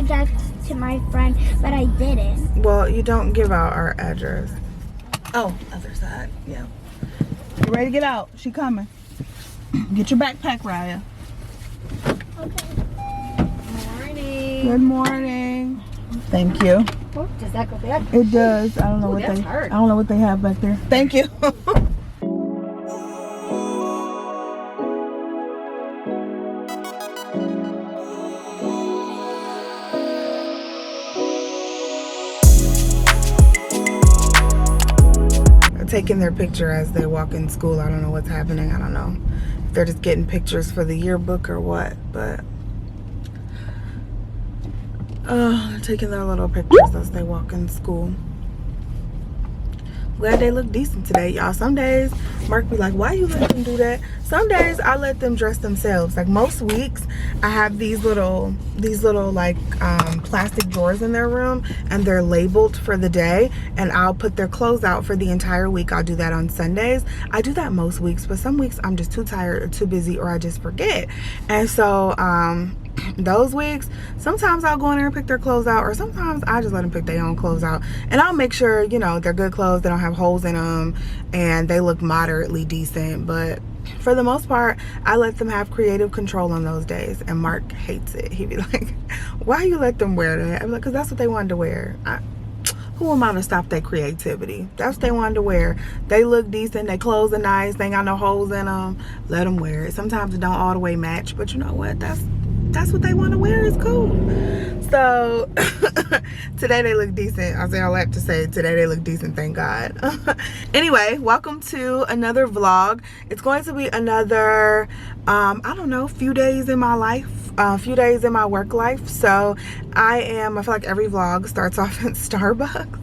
address to my friend, but I didn't. Well, you don't give out our address. Oh, other side. Yeah. You ready to get out? She coming. Get your backpack, Raya. Okay. Morning. Good morning. Thank you. Oh, does that go back? It does. I don't know Ooh, that's hard. I don't know what they have back there. Thank you. Taking their picture as they walk in school. I don't know what's happening. I don't know if they're just getting pictures for the yearbook or what, but taking their little pictures as they walk in school. Glad they look decent today, y'all. Some days Mark be like, why you let them do that? Some days I let them dress themselves. Like most weeks I have these little like plastic drawers in their room, and they're labeled for the day, and I'll put their clothes out for the entire week. I'll do that on Sundays. I do that most weeks, but some weeks I'm just too tired or too busy, or I just forget. And so those weeks, sometimes I'll go in there and pick their clothes out, or sometimes I just let them pick their own clothes out, and I'll make sure, you know, they're good clothes, they don't have holes in them, and they look moderately decent. But for the most part, I let them have creative control on those days, and Mark hates it. He'd be like, why you let them wear that? I'm like, because that's what they wanted to wear. Who am I to stop their creativity? That's what they wanted to wear. They look decent, their clothes are nice, they ain't got no holes in them. Let them wear it. Sometimes it don't all the way match, but you know what? That's what they want to wear. Is cool. So today they look decent. I say all that to say today they look decent, thank God. Anyway, welcome to another vlog. It's going to be another I don't know, few days in my life, few days in my work life. So I feel like every vlog starts off in Starbucks.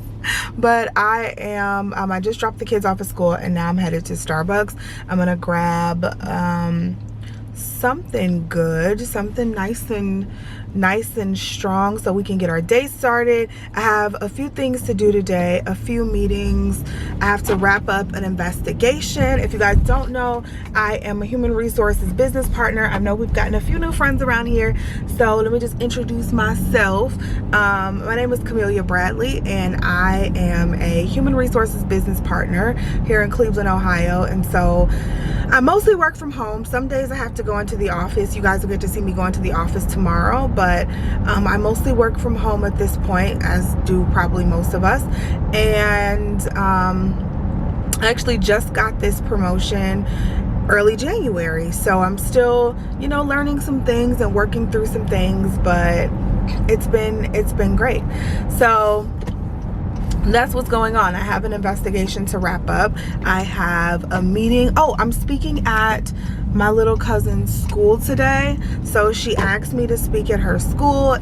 But I just dropped the kids off at school, and now I'm headed to Starbucks. I'm gonna grab something good, something nice and strong, so we can get our day started. I have a few things to do today, a few meetings. I have to wrap up an investigation. If you guys don't know, I am a human resources business partner. I know we've gotten a few new friends around here, so let me just introduce myself. My name is Camelia Bradley, and I am a human resources business partner here in Cleveland, Ohio. And so I mostly work from home. Some days I have to go into the office. You guys will get to see me go into the office tomorrow, but I mostly work from home at this point, as do probably most of us. And I actually just got this promotion early January, so I'm still, you know, learning some things and working through some things, but it's been great. So that's what's going on. I have an investigation to wrap up. I have a meeting. Oh, I'm speaking at my little cousin's school today. So she asked me to speak at her school.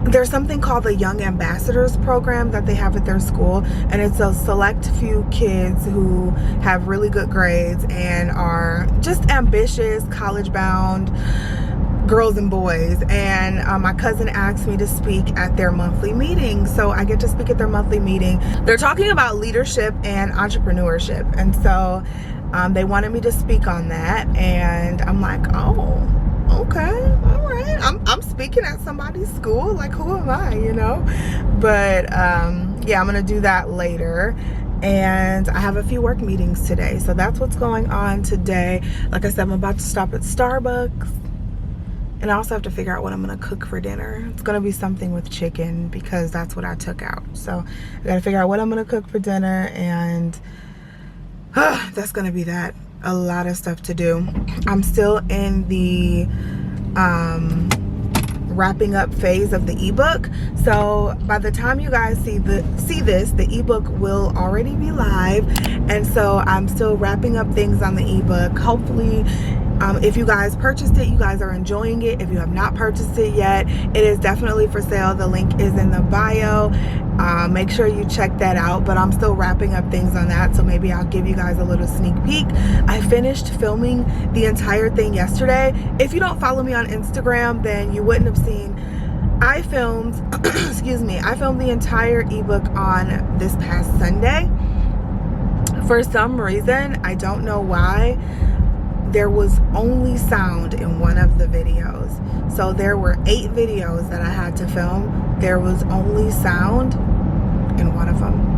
There's something called the Young Ambassadors program that they have at their school, and it's a select few kids who have really good grades and are just ambitious, college bound girls and boys. And my cousin asked me to speak at their monthly meeting, so I get to speak at their monthly meeting. They're talking about leadership and entrepreneurship, and so they wanted me to speak on that, and I'm like, oh, okay, all right. I'm speaking at somebody's school, like, who am I, you know? But yeah, I'm gonna do that later. And I have a few work meetings today, so that's what's going on today. Like I said, I'm about to stop at Starbucks, and I also have to figure out what I'm gonna cook for dinner. It's gonna be something with chicken, because that's what I took out. So I gotta figure out what I'm gonna cook for dinner, and that's gonna be that. A lot of stuff to do. I'm still in the wrapping up phase of the ebook. So by the time you guys see this, the ebook will already be live. And so I'm still wrapping up things on the ebook. Hopefully, if you guys purchased it, you guys are enjoying it. If you have not purchased it yet, it is definitely for sale. The link is in the bio. Make sure you check that out. But I'm still wrapping up things on that, so maybe I'll give you guys a little sneak peek. I finished filming the entire thing yesterday. If you don't follow me on Instagram, then you wouldn't have seen. I filmed excuse me, I filmed the entire ebook on this past Sunday. For some reason, I don't know why, there was only sound in one of the videos. So there were 8 videos that I had to film. There was only sound in one of them.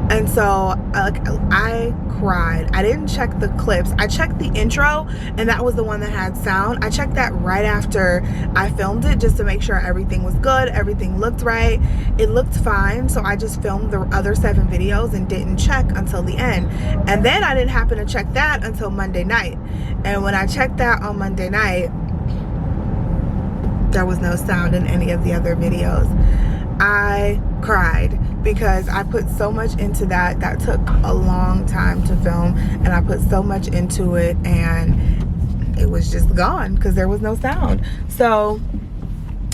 And so I cried. I didn't check the clips. I checked the intro, and that was the one that had sound. I checked that right after I filmed it just to make sure everything was good, everything looked right. It looked fine, so I just filmed the other 7 videos and didn't check until the end. And then I didn't happen to check that until Monday night. And when I checked that on Monday night, there was no sound in any of the other videos. I cried because I put so much into that. That took a long time to film, and I put so much into it, and it was just gone because there was no sound. So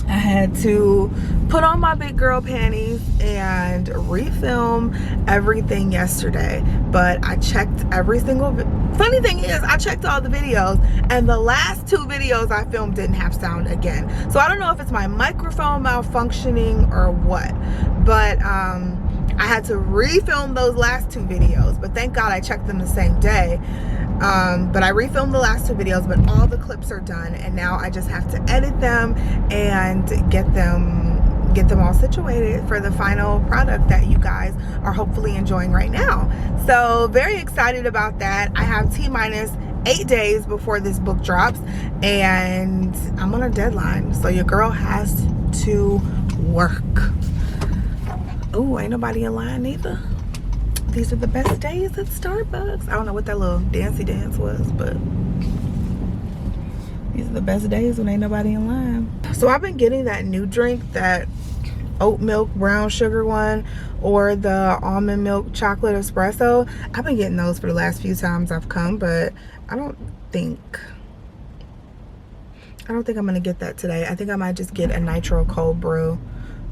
I had to put on my big girl panties and refilm everything yesterday. But I checked every single funny thing is, I checked all the videos, and the last 2 videos I filmed didn't have sound again. So I don't know if it's my microphone malfunctioning or what, but I had to refilm those last 2 videos. But thank God I checked them the same day. But I refilmed the last 2 videos, but all the clips are done, and now I just have to edit them and get them all situated for the final product that you guys are hopefully enjoying right now. So very excited about that. I have T-minus 8 days before this book drops, and I'm on a deadline, so your girl has to work. Oh, ain't nobody in line either. These are the best days at Starbucks. I don't know what that little dancey dance was, but these are the best days when ain't nobody in line. So I've been getting that new drink, that oat milk brown sugar one, or the almond milk chocolate espresso. I've been getting those for the last few times I've come, but I don't think I'm gonna get that today. I think I might just get a nitro cold brew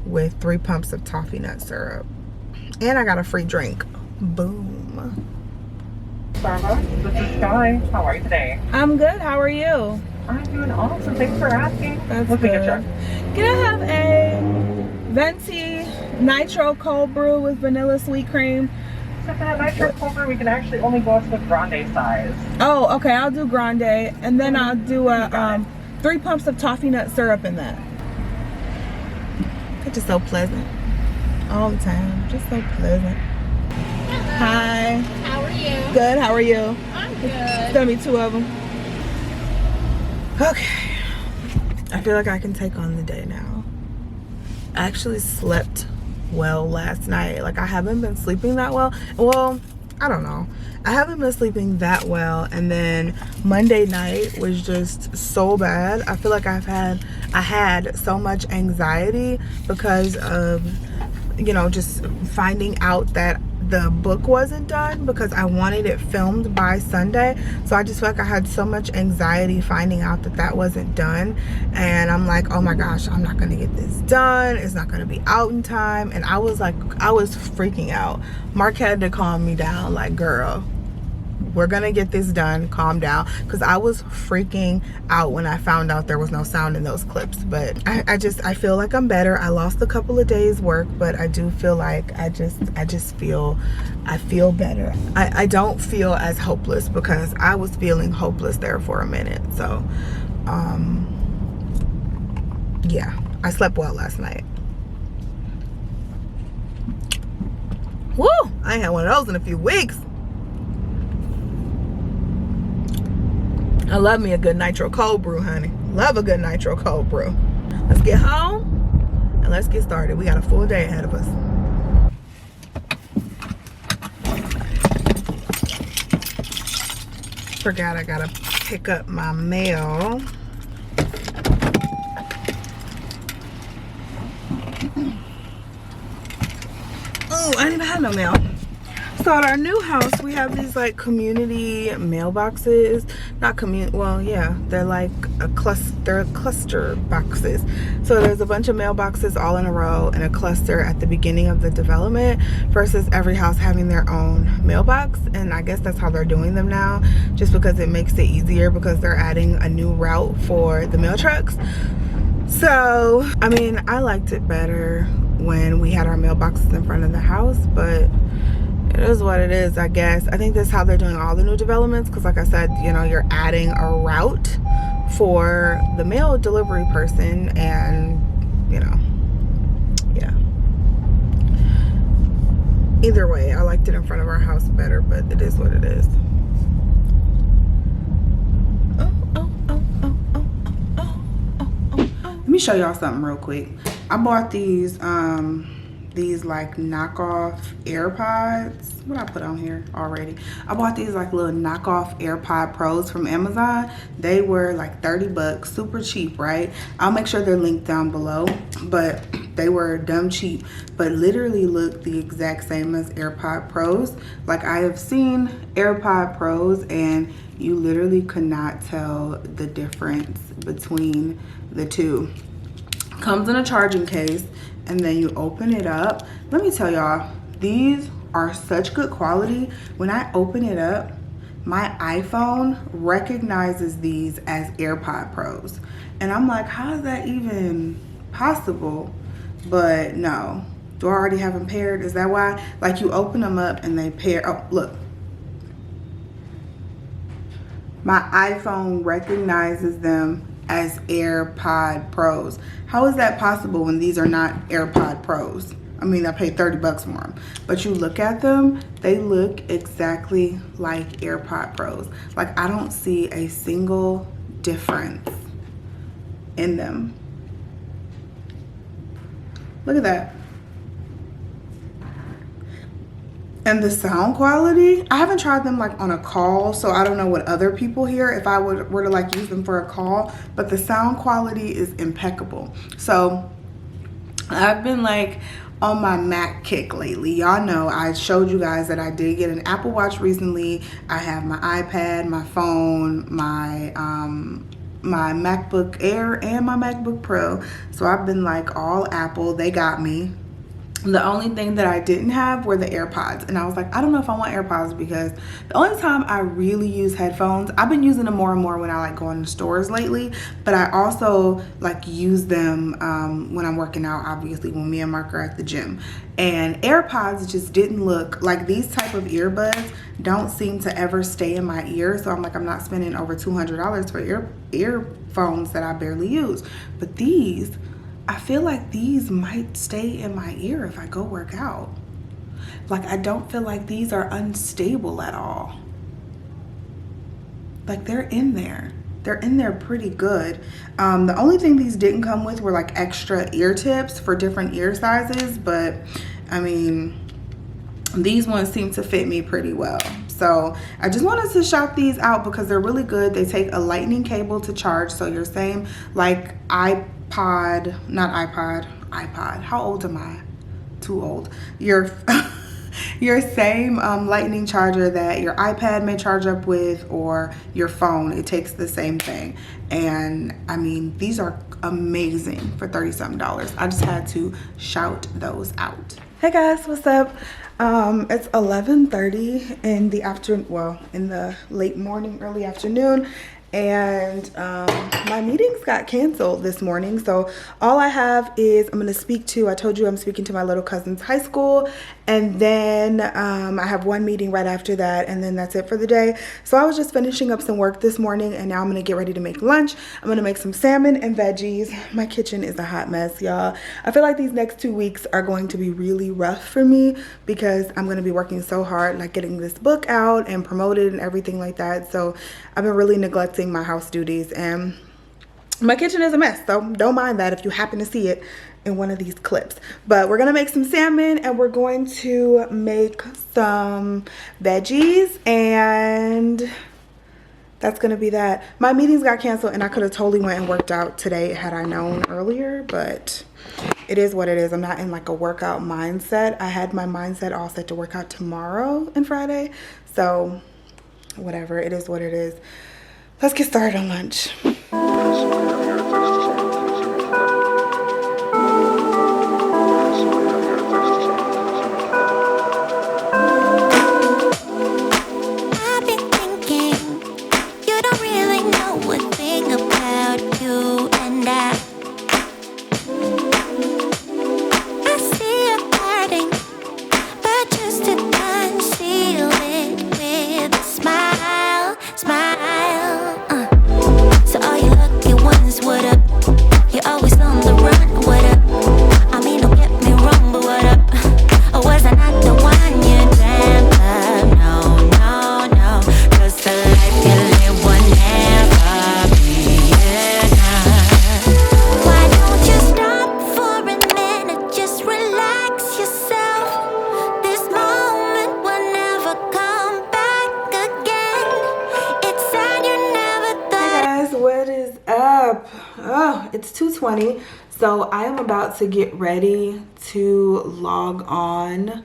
with 3 pumps of toffee nut syrup. And I got a free drink. Boom. Starbucks, this is Sky. How are you today? I'm good. How are you? I'm doing awesome. Thanks for asking. That's What's good. your Can I have a venti nitro cold brew with vanilla sweet cream? So for that nitro cold brew, we can actually only go up to the grande size. Oh, okay. I'll do grande, and then I'll do a 3 pumps of toffee nut syrup in that. It's just so pleasant all the time. Just so pleasant. Hi. How are you? Good. How are you? I'm good. It's gonna be 2 of them. Okay. I feel like I can take on the day now. I actually slept well last night. Like, I haven't been sleeping that well. Well, I don't know. I haven't been sleeping that well, and then Monday night was just so bad. I feel like I had so much anxiety because of, you know, just finding out that the book wasn't done, because I wanted it filmed by Sunday. So I just feel like I had so much anxiety finding out that that wasn't done, and I'm like, oh my gosh, I'm not gonna get this done, it's not gonna be out in time. And I was freaking out. Mark had to calm me down, like, girl, we're gonna get this done, calm down, because I was freaking out when I found out there was no sound in those clips. But I feel like I'm better. I lost a couple of days work, but I do feel like I feel better. I don't feel as hopeless, because I was feeling hopeless there for a minute. So yeah, I slept well last night. Woo! I ain't had one of those in a few weeks. I love me a good nitro cold brew, honey. Love a good nitro cold brew. Let's get home and let's get started. We got a full day ahead of us. Forgot I gotta pick up my mail. Oh, I didn't even have no mail. So at our new house, we have these like community mailboxes. Well, yeah, they're like cluster boxes. So there's a bunch of mailboxes all in a row in a cluster at the beginning of the development, versus every house having their own mailbox. And I guess that's how they're doing them now, just because it makes it easier, because they're adding a new route for the mail trucks. So, I mean, I liked it better when we had our mailboxes in front of the house, but It is what it is, I guess. I think that's how they're doing all the new developments, because like I said, you know, you're adding a route for the mail delivery person, and you know, yeah. Either way, I liked it in front of our house better, but it is what it is. Let me show y'all something real quick. I bought these like knockoff AirPods. What I put on here already? I bought these like little knockoff AirPod Pros from Amazon. They were like 30 bucks, super cheap, right? I'll make sure they're linked down below, but they were dumb cheap, but literally look the exact same as AirPod Pros. Like, I have seen AirPod Pros and you literally could not tell the difference between the two. Comes in a charging case, and then you open it up. Let me tell y'all, these are such good quality. When I open it up, my iPhone recognizes these as AirPod Pros. And I'm like, how is that even possible? But no. Do I already have them paired? Is that why? Like, you open them up and they pair. Oh, look. My iPhone recognizes them as AirPod Pros. How is that possible when these are not AirPod Pros? I mean, I paid 30 bucks for them, but you look at them, they look exactly like AirPod Pros. Like, I don't see a single difference in them. Look at that. And the sound quality, I haven't tried them like on a call, so I don't know what other people hear if I were to like use them for a call, but the sound quality is impeccable. So I've been like on my Mac kick lately. Y'all know I showed you guys that I did get an Apple Watch recently. I have my iPad, my phone, my MacBook Air, and my MacBook Pro. So I've been like all Apple. They got me. The only thing that I didn't have were the AirPods, and I was like, I don't know if I want AirPods, because the only time I really use headphones, I've been using them more and more when I like go in stores lately, but I also like use them when I'm working out, obviously when me and Mark are at the gym. And AirPods just didn't look like, these type of earbuds don't seem to ever stay in my ear, so I'm like, I'm not spending over $200 for earphones that I barely use. But these, I feel like these might stay in my ear if I go work out. Like, I don't feel like these are unstable at all. Like, they're in there. They're in there pretty good. The only thing these didn't come with were like extra ear tips for different ear sizes, but I mean, these ones seem to fit me pretty well. So I just wanted to shout these out because they're really good. They take a lightning cable to charge, so your same like iPod, how old am I? Too old. Your same lightning charger that your iPad may charge up with, or your phone, it takes the same thing. And I mean, these are amazing for $30-something. I just had to shout those out. Hey guys, what's up? It's 11:30 in the afternoon, well, in the late morning, early afternoon, and my meetings got canceled this morning. So all I have is I'm gonna speak to, I told you I'm speaking to my little cousin's high school, and then I have one meeting right after that, and then that's it for the day. So I was just finishing up some work this morning, and now I'm gonna get ready to make lunch. I'm gonna make some salmon and veggies. My kitchen is a hot mess, y'all. I feel like these next 2 weeks are going to be really rough for me because I'm gonna be working so hard, like getting this book out and promoted and everything like that. So I've been really neglecting my house duties, and my kitchen is a mess, so don't mind that if you happen to see it in one of these clips. But we're gonna make some salmon, and we're going to make some veggies, and that's gonna be that. My meetings got canceled, and I could have totally went and worked out today had I known earlier, but it is what it is. I'm not in like a workout mindset. I had my mindset all set to work out tomorrow and Friday, so whatever, it is what it is. Let's get started on lunch. I see you hurting, but just to dance. It's 2:20, so I am about to get ready to log on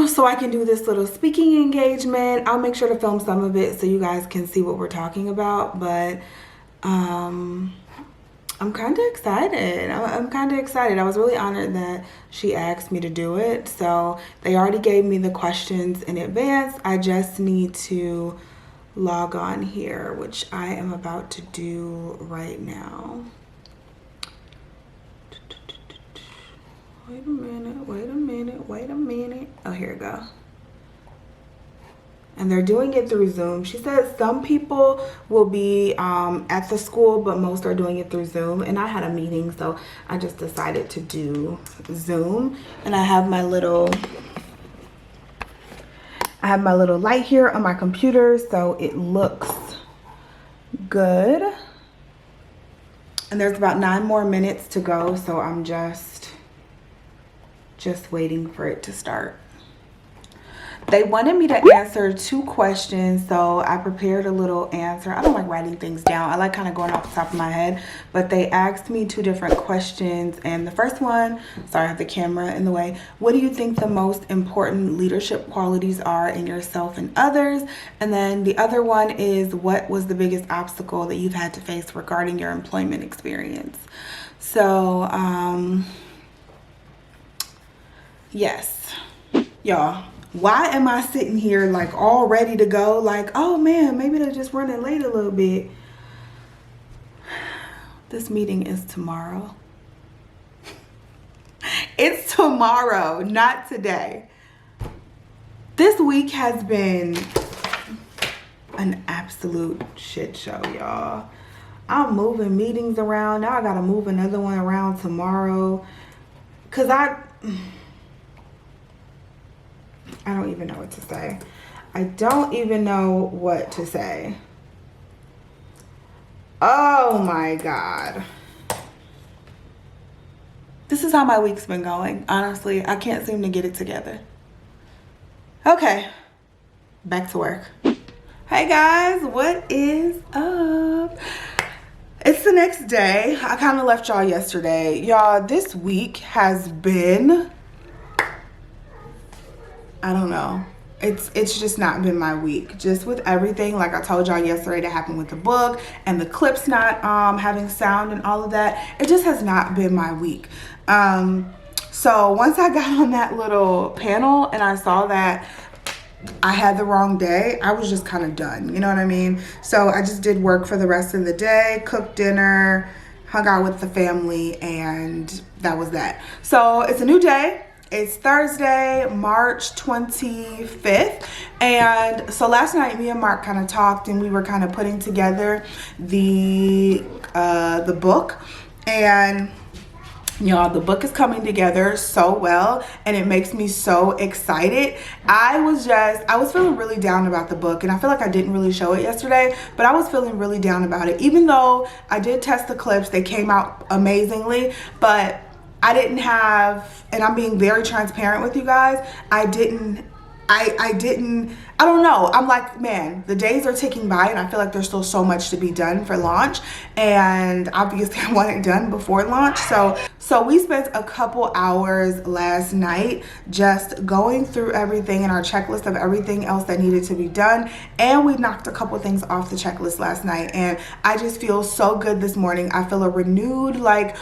so I can do this little speaking engagement. I'll make sure to film some of it so you guys can see what we're talking about, but I'm kind of excited. I'm kind of excited. I was really honored that she asked me to do it. So they already gave me the questions in advance. I just need to log on here, which I am about to do right now. Wait a minute, wait a minute, wait a minute. Oh, here we go. And they're doing it through Zoom. She said some people will be at the school, but most are doing it through Zoom. And I had a meeting, so I just decided to do Zoom. And I have my little light here on my computer, so it looks good. And there's about 9 more minutes to go, so I'm just waiting for it to start. They wanted me to answer 2 questions, so I prepared a little answer. I don't like writing things down. I like kind of going off the top of my head, but they asked me 2 different questions. And the first one, sorry, I have the camera in the way. What do you think the most important leadership qualities are in yourself and others? And then the other one is, what was the biggest obstacle that you've had to face regarding your employment experience? So, yes, y'all. Why am I sitting here like all ready to go? Like, oh man, maybe they're just running late a little bit. This meeting is tomorrow. It's tomorrow, not today. This week has been an absolute shit show, y'all. I'm moving meetings around. Now I gotta move another one around tomorrow. Cause I don't even know what to say. I don't even know what to say. Oh my God. This is how my week's been going. Honestly, I can't seem to get it together. Okay, back to work. Hey guys, what is up? It's the next day. I kind of left y'all yesterday. Y'all, this week has been, I don't know. It's just not been my week. Just with everything, like I told y'all yesterday, that happened with the book and the clips not having sound and all of that. It just has not been my week. So once I got on that little panel and I saw that I had the wrong day, I was just kind of done. You know what I mean? So I just did work for the rest of the day, cooked dinner, hung out with the family, and that was that. So it's a new day. It's Thursday, March 25th. And so last night, me and Mark kind of talked and we were kind of putting together the book. And y'all, the book is coming together so well and it makes me so excited. I was feeling really down about the book, and I feel like I didn't really show it yesterday, but I was feeling really down about it. Even though I did test the clips, they came out amazingly, but I didn't have, and I'm being very transparent with you guys, I don't know. I'm like, man, the days are ticking by and I feel like there's still so much to be done for launch. And obviously I want it done before launch. So we spent a couple hours last night just going through everything and our checklist of everything else that needed to be done. And we knocked a couple things off the checklist last night. And I just feel so good this morning. I feel a renewed, like,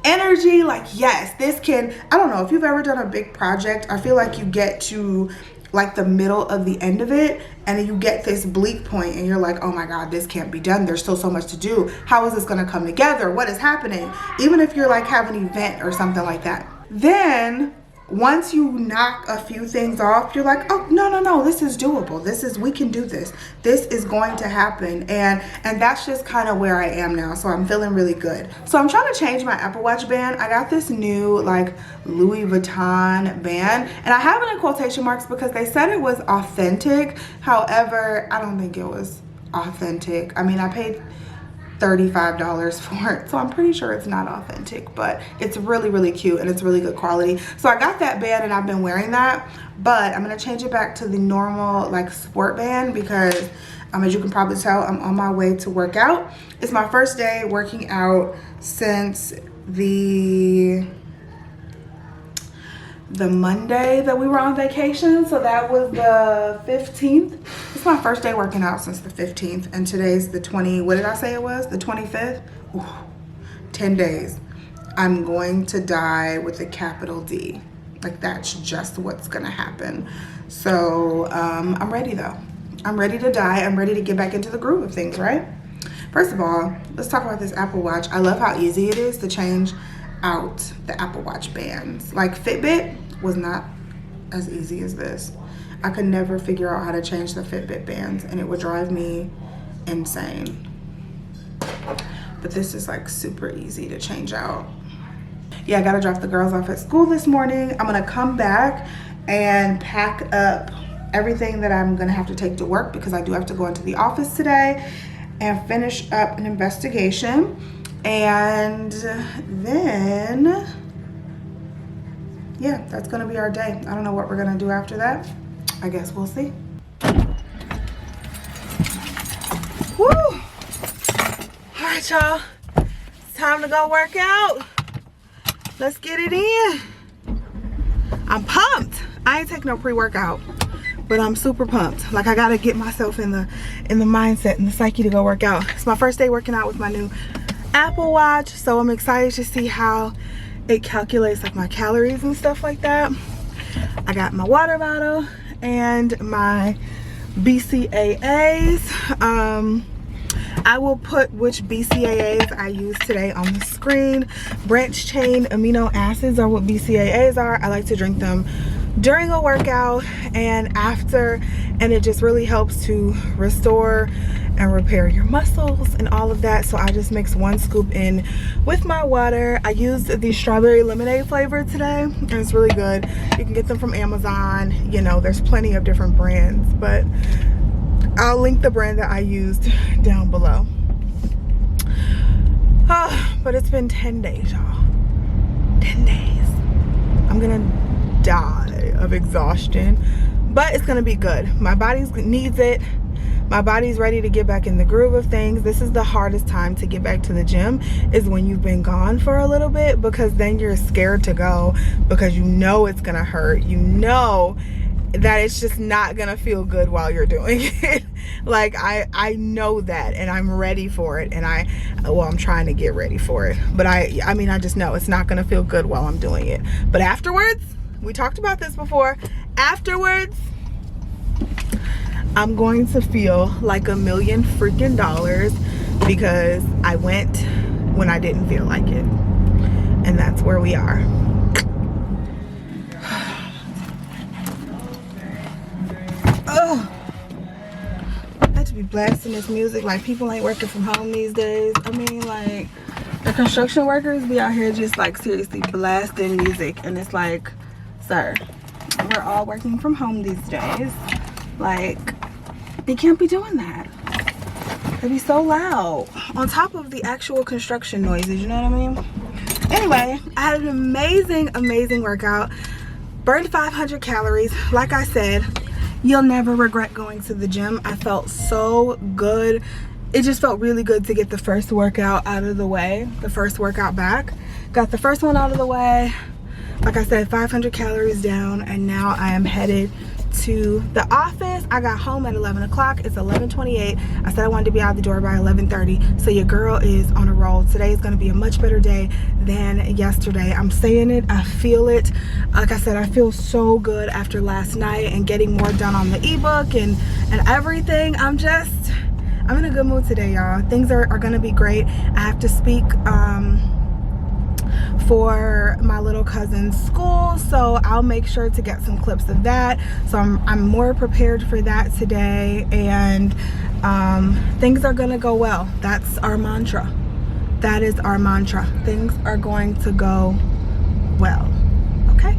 energy. Like, yes, this can, I don't know if you've ever done a big project. I feel like you get to like the middle of the end of it and then you get this bleak point and you're like, oh my God, this can't be done. There's still so much to do. How is this going to come together? What is happening? Even if you're like have an event or something like that. Then once you knock a few things off, you're like, oh, no, this is doable. We can do this. This is going to happen. And that's just kind of where I am now. So I'm feeling really good. So I'm trying to change my Apple Watch band. I got this new like Louis Vuitton band, and I have it in quotation marks because they said it was authentic. However, I don't think it was authentic. I mean, I paid $35 for it, so I'm pretty sure it's not authentic, but it's really, really cute and it's really good quality. So I got that band and I've been wearing that, but I'm gonna change it back to the normal like sport band because As you can probably tell, I'm on my way to work out. It's my first day working out since the Monday that we were on vacation. So that was the 15th. It's my first day working out since the 15th. And today's the 20, what did I say it was? The 25th? Ooh, 10 days. I'm going to die with a capital D. Like, that's just what's gonna happen. So I'm ready though. I'm ready to die. I'm ready to get back into the groove of things, right? First of all, let's talk about this Apple Watch. I love how easy it is to change out the Apple Watch bands. Like, Fitbit was not as easy as this. I could never figure out how to change the Fitbit bands, and it would drive me insane. But this is like super easy to change out. Yeah, I gotta drop the girls off at school this morning. I'm gonna come back and pack up everything that I'm gonna have to take to work, because I do have to go into the office today and finish up an investigation. And then, yeah, that's gonna be our day. I don't know what we're gonna do after that. I guess we'll see. Woo! All right, y'all. It's time to go work out. Let's get it in. I'm pumped. I ain't taking no pre-workout, but I'm super pumped. Like, I gotta get myself in the mindset and the psyche to go work out. It's my first day working out with my new Apple Watch, so I'm excited to see how it calculates like my calories and stuff like that. I got my water bottle and my BCAAs. I will put which BCAAs I use today on the screen. Branch chain amino acids are what BCAAs are. I like to drink them during a workout and after, and it just really helps to restore and repair your muscles and all of that. So I just mix 1 scoop in with my water. I used the strawberry lemonade flavor today, and it's really good. You can get them from Amazon. You know, there's plenty of different brands, but I'll link the brand that I used down below. But it's been 10 days, y'all. 10 days. I'm gonna die of exhaustion, but it's gonna be good. My body needs it. My body's ready to get back in the groove of things. This is the hardest time to get back to the gym, is when you've been gone for a little bit, because then you're scared to go because you know it's gonna hurt. You know that it's just not gonna feel good while you're doing it. Like, I know that, and I'm ready for it, and I'm trying to get ready for it, but I mean, I just know it's not gonna feel good while I'm doing it. But afterwards, we talked about this before, afterwards I'm going to feel like $1 million freaking dollars, because I went when I didn't feel like it, and that's where we are. Oh, I had to be blasting this music. Like, people ain't working from home these days. I mean, like, the construction workers be out here just like seriously blasting music, and it's like, sir, we're all working from home these days. Like, they can't be doing that. They be so loud on top of the actual construction noises, you know what I mean? Anyway, I had an amazing workout. Burned 500 calories. Like I said, you'll never regret going to the gym. I felt so good. It just felt really good to get the first workout out of the way, the first workout back. Got the first one out of the way. Like I said, 500 calories down, and now I am headed to the office. I got home at 11 o'clock. It's 11:28. I said I wanted to be out the door by 11:30. So your girl is on a roll. Today is going to be a much better day than yesterday. I'm saying it. I feel it. Like I said, I feel so good after last night and getting more done on the ebook and everything. I'm in a good mood today, y'all. Things are going to be great. I have to speak for my little cousin's school, so I'll make sure to get some clips of that. So I'm more prepared for that today, and things are gonna go well. That's our mantra. That is our mantra. Things are going to go well. Okay.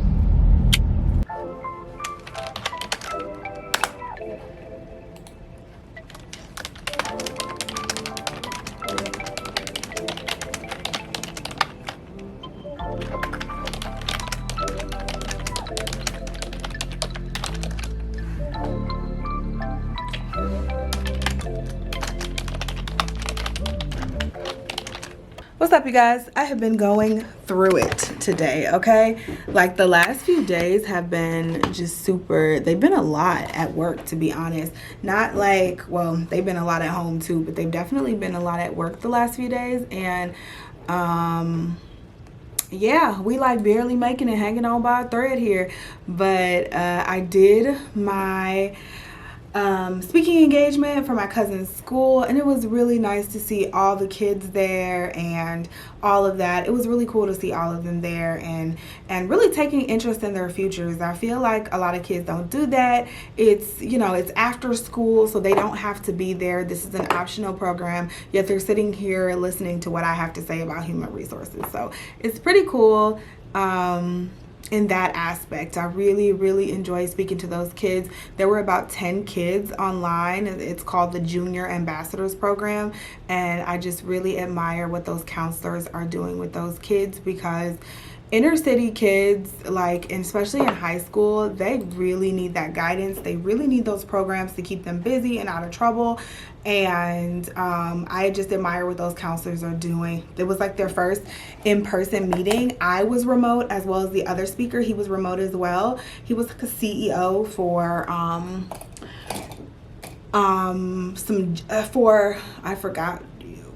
What's up, you guys? I have been going through it today, okay? Like the last few days have been just super, they've been a lot at work, to be honest. Not like, well, they've been a lot at home too, but they've definitely been a lot at work the last few days. And yeah, we like barely making it, hanging on by a thread here. But I did my speaking engagement for my cousin's school, and it was really nice to see all the kids there and all of that. It was really cool to see all of them there and really taking interest in their futures. I feel like a lot of kids don't do that. It's, you know, it's after school, so they don't have to be there. This is an optional program, yet they're sitting here listening to what I have to say about human resources. So it's pretty cool. In that aspect, I really enjoyed speaking to those kids. There were about 10 kids online. It's called the Junior Ambassadors Program, and I just really admire what those counselors are doing with those kids, because inner city kids, like, and especially in high school, they really need that guidance. They really need those programs to keep them busy and out of trouble. And I just admire what those counselors are doing. It was like their first in-person meeting. I was remote, as well as the other speaker. He was remote as well. He was like a CEO for I forgot,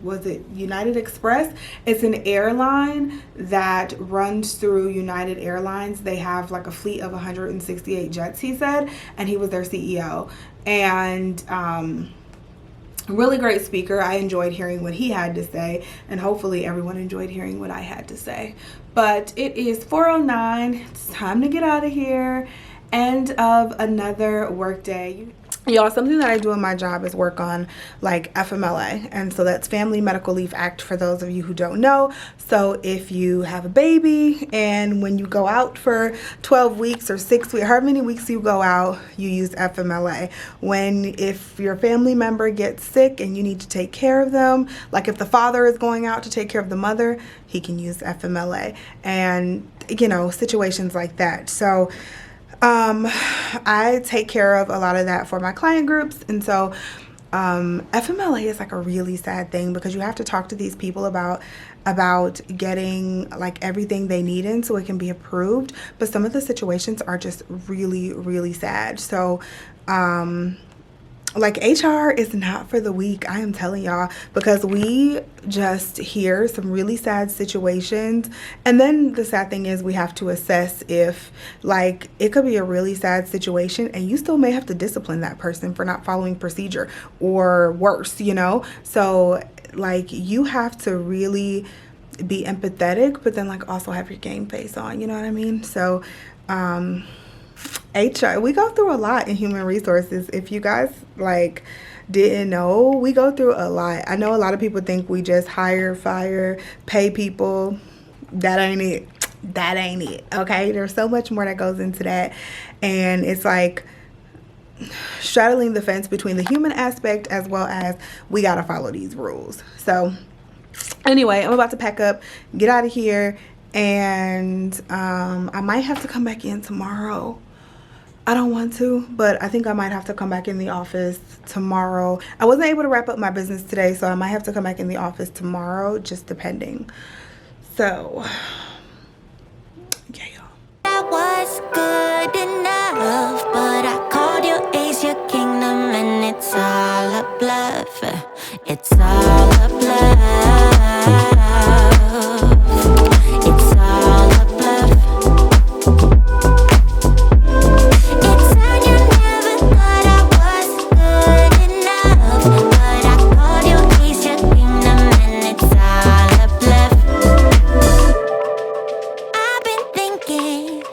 was it United Express? It's an airline that runs through United Airlines. They have like a fleet of 168 jets, he said, and he was their CEO. And really great speaker. I enjoyed hearing what he had to say, and hopefully everyone enjoyed hearing what I had to say. But it is 4:09. It's time to get out of here. End of another work day. Y'all, something that I do in my job is work on like FMLA, and so that's Family Medical Leave Act, for those of you who don't know. So if you have a baby and when you go out for 12 weeks or 6 weeks, however many weeks you go out, you use FMLA. If your family member gets sick and you need to take care of them, like if the father is going out to take care of the mother, he can use FMLA, and you know, situations like that. So I take care of a lot of that for my client groups. And so FMLA is like a really sad thing, because you have to talk to these people about getting like everything they need in so it can be approved. But some of the situations are just really sad. So like HR is not for the weak, I am telling y'all, because we just hear some really sad situations. And then the sad thing is we have to assess if, like, it could be a really sad situation and you still may have to discipline that person for not following procedure, or worse, you know? So like, you have to really be empathetic, but then like also have your game face on, you know what I mean? So HR, we go through a lot in human resources. If you guys like didn't know, we go through a lot. I know a lot of people think we just hire, fire, pay people. That ain't it. That ain't it. Okay, there's so much more that goes into that, and it's like straddling the fence between the human aspect as well as we gotta follow these rules. So anyway, I'm about to pack up, get out of here, and I might have to come back in tomorrow. I don't want to, but I think I might have to come back in the office tomorrow. I wasn't able to wrap up my business today, so I might have to come back in the office tomorrow, just depending. So yeah, y'all. That was good enough, but I called you Ace, your kingdom, and it's all a bluff. It's all